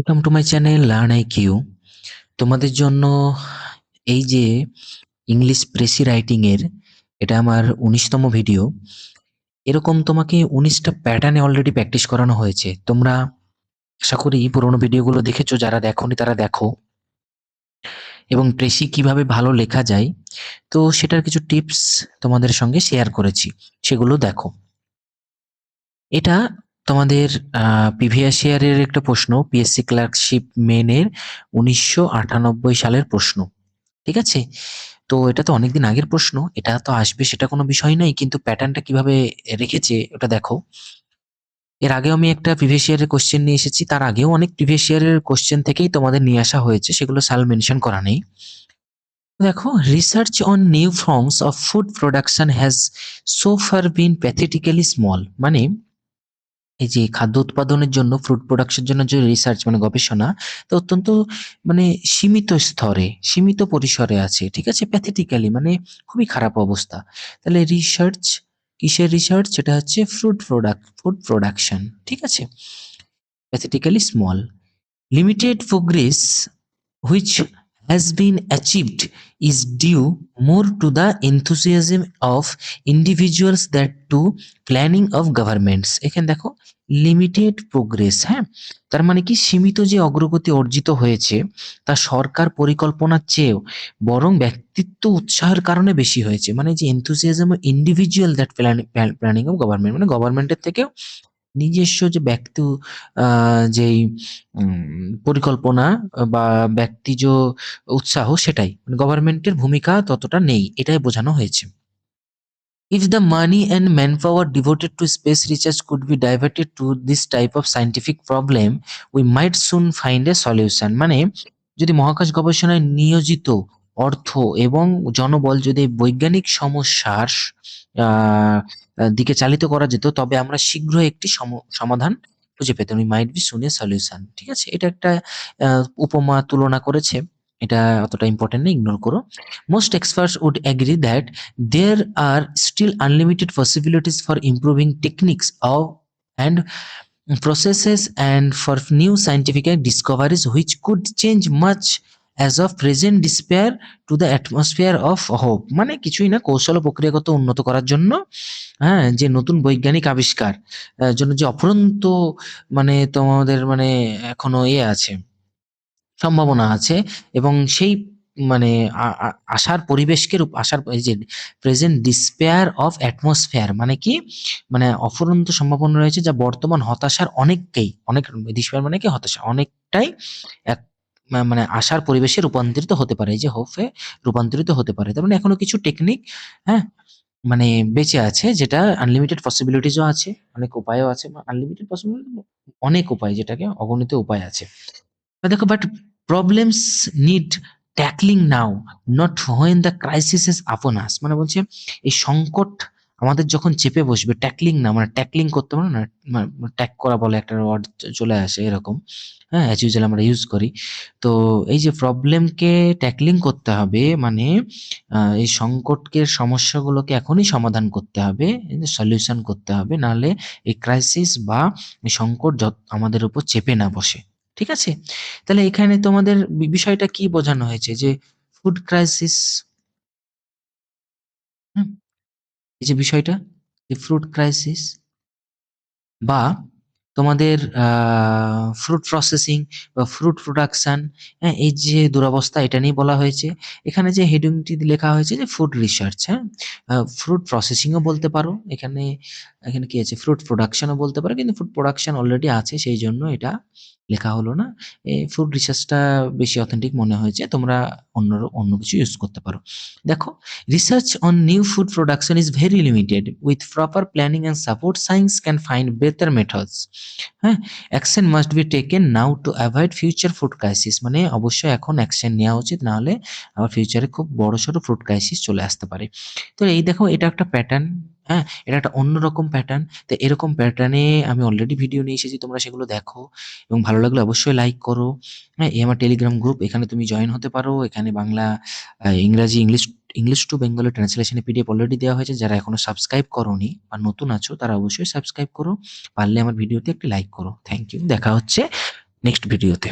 Welcome to my channel learn IQ. তোমাদের জন্য এই যে ইংলিশ প্রেসি রাইটিং এর এটা আমার 19তম ভিডিও। এরকম তোমাকে 19টা প্যাটার্নে অলরেডি প্র্যাকটিস করানো হয়েছে। তোমরা আশা করি পুরোনো ভিডিওগুলো দেখেছো, যারা দেখোনি তারা দেখো। এবং প্রেসি কিভাবে ভালো লেখা যায় তো সেটার কিছু টিপস তোমাদের সঙ্গে শেয়ার করেছি, সেগুলো দেখো। এটা তোমাদের প্রিভিয়াস ইয়ারের একটা প্রশ্ন, পিএসসি ক্লার্কশিপ মেনের 1998 সালের প্রশ্ন। ঠিক আছে? তো এটা তো অনেকদিন আগের প্রশ্ন, এটা তো আসবে সেটা কোনো বিষয় নয়, কিন্তু প্যাটার্নটা কিভাবে রেখেছে ওটা দেখো। এর আগেও আমি একটা প্রিভিয়াস ইয়ারের কোশ্চেন নিয়ে এসেছি, তার আগেও অনেক প্রিভিয়াস ইয়ারের কোশ্চেন থেকেই তোমাদের নিয়ে আসা হয়েছে, সেগুলো সাল মেনশন করা নেই। দেখো, research on new forms of food production has so far been pathetically small. মানে এই যে খাদ্য উৎপাদনের জন্য, ফ্রুট প্রোডাকশনের জন্য যে রিসার্চ মানে গবেষণা, তো অত্যন্ত মানে সীমিত স্তরে, সীমিত পরিসরে আছে। ঠিক আছে? প্যাথেটিক্যালি মানে খুবই খারাপ অবস্থা। তাহলে রিসার্চ কিসের রিসার্চ? সেটা হচ্ছে ফুড প্রোডাকশন। ঠিক আছে? Pathetically small, limited progress which has been achieved is due more to the enthusiasm of individuals than to planning of governments. এখানে দেখো লিমিটেড প্রোগ্রেস, হ্যাঁ, তার মানে কি সীমিত যে অগ্রগতি অর্জিত হয়েছে তা সরকার পরিকল্পনার চেয়েও বরং ব্যক্তিত্ব উৎসাহের কারণে বেশি হয়েছে। মানে যে enthusiasm individual that planning of government, মানে গভর্নমেন্টের থেকেও নিজস্ব যে ব্যক্তি যেই পরিকল্পনা বা ব্যক্তিজ উৎসাহ, সেটাই মানে গভর্নমেন্টের ভূমিকা ততটা নেই, এটাই বোঝানো হয়েছে। If the money and manpower devoted to space research could be diverted to this type of scientific problem, we might soon find a solution. মানে যদি মহাকাশ গবেষণায় নিয়োজিত অর্থ এবং জনবল যদি বৈজ্ঞানিক সমস্যার আহ, দিকে চালিত করা যেত, তবে আমরা শীঘ্রই একটি সমাধান খুঁজে পেতাম। We might be soon a solution. ঠিক আছে? এটা একটা উপমা তুলনা করেছে, এটা অতটা ইম্পর্টেন্ট না, ইগনোর করো। Most experts would agree that there are still unlimited possibilities for improving techniques of and processes and for new scientific discoveries which could change much as of present despair to the atmosphere of hope. মানে কিছুই না, কৌশল ও প্রক্রিয়াগত উন্নত করার জন্য, হ্যাঁ, যে নতুন বৈজ্ঞানিক আবিষ্কার জন্য যে অফুরন্ত মানে তোমাদের মানে এখনো আছে, সম্ভাবনা আছে, এবং সেই মানে আশার পরিবেশকে আশার এই যে প্রেজেন্ট ডিসপেয়ার অফ অ্যাটমসফেয়ার মানে কি, মানে অফুরন্ত সম্ভাবনা রয়েছে যা বর্তমান হতাশার অনেক ডিসপেয়ার মানে কি হতাশা অনেকটাই এক মানে আশার পরিবেশে রূপান্তরিত হতে পারে, এই যে হোপে রূপান্তরিত হতে পারে। তার মানে এখনো কিছু টেকনিক, হ্যাঁ, মানে বেঁচে আছে, যেটা আনলিমিটেড পসিবিলিটিসও আছে, অনেক উপায়ও আছে। আনলিমিটেড পসিবিলিটি, অনেক উপায়, যেটাকে অগণিত উপায় আছে। দেখো, but problems need tackling now, not when the crisis is আপন আস। মানে বলছে এই সংকট আমাদের যখন চেপে বসবে, ট্যাকলিং না, মানে ট্যাকলিং করতে পারো না, ট্যাক করা বলে একটা ওয়ার্ড চলে আসে এরকম, হ্যাঁ, অ্যাজ ইউজুয়াল আমরা ইউজ করি। তো এই যে প্রবলেমকে ট্যাকলিং করতে হবে, মানে এই সংকটকে সমস্যাগুলোকে এখনই সমাধান করতে হবে, সলিউশন করতে হবে, নাহলে এই ক্রাইসিস বা এই সংকট আমাদের উপর চেপে না বসে। ঠিক আছে? তাহলে এখানে তোমাদের বিষয়টা কি বোঝানো হয়েছে যে ফুড ক্রাইসিস, হুম, এই যে বিষয়টা, যে ফ্রুট ক্রাইসিস বা তোমাদের ফ্রুট প্রসেসিং বা ফ্রুট প্রোডাকশন, হ্যাঁ, এই যে দুরবস্থা, এটা নিয়ে বলা হয়েছে। এখানে যে হেডিংটি লেখা হয়েছে যে ফুড রিসার্চ, হ্যাঁ, ফ্রুট প্রসেসিংও বলতে পারো, এখানে এখানে কি আছে, ফ্রুট প্রোডাকশনও বলতে পারো, কিন্তু ফুড প্রোডাকশন অলরেডি আছে সেই জন্য এটা লেখা হলো না। এই ফুড রিসার্চটা বেশি অথেন্টিক মনে হয়েছে, তোমরা অন্য কিছু ইউজ করতে পারো। দেখো, research on new food production is very limited. With proper planning and support, science can find better methods. হ্যাঁ, action must be taken now to avoid future food crisis. মানে অবশ্যই এখন অ্যাকশন নেওয়া উচিত, নাহলে আবার ফিউচারে খুব বড়সড় ফুড ক্রাইসিস চলে আসতে পারে। তো এই দেখো, এটা একটা প্যাটার্ন, হ্যাঁ, এটা একটা অন্যরকম প্যাটার্ন। তো এরকম প্যাটার্নে আমি অলরেডি ভিডিও নিয়ে এসেছি, তোমরা সেগুলো দেখো এবং ভালো লাগলে অবশ্যই লাইক করো। হ্যাঁ, এই আমার টেলিগ্রাম গ্রুপ, এখানে তুমি জয়েন হতে পারো। এখানে বাংলা, ইংরাজি, ইংলিশ টু বেঙ্গলি ট্রান্সলেশনের পিডিএফ অলরেডি দেওয়া হয়েছে। যারা এখনো সাবস্ক্রাইব করোনি বা নতুন আছো, তারা অবশ্যই সাবস্ক্রাইব করো। পারলে আমার ভিডিওতে একটি লাইক করো। Thank you. দেখা হচ্ছে নেক্সট ভিডিওতে।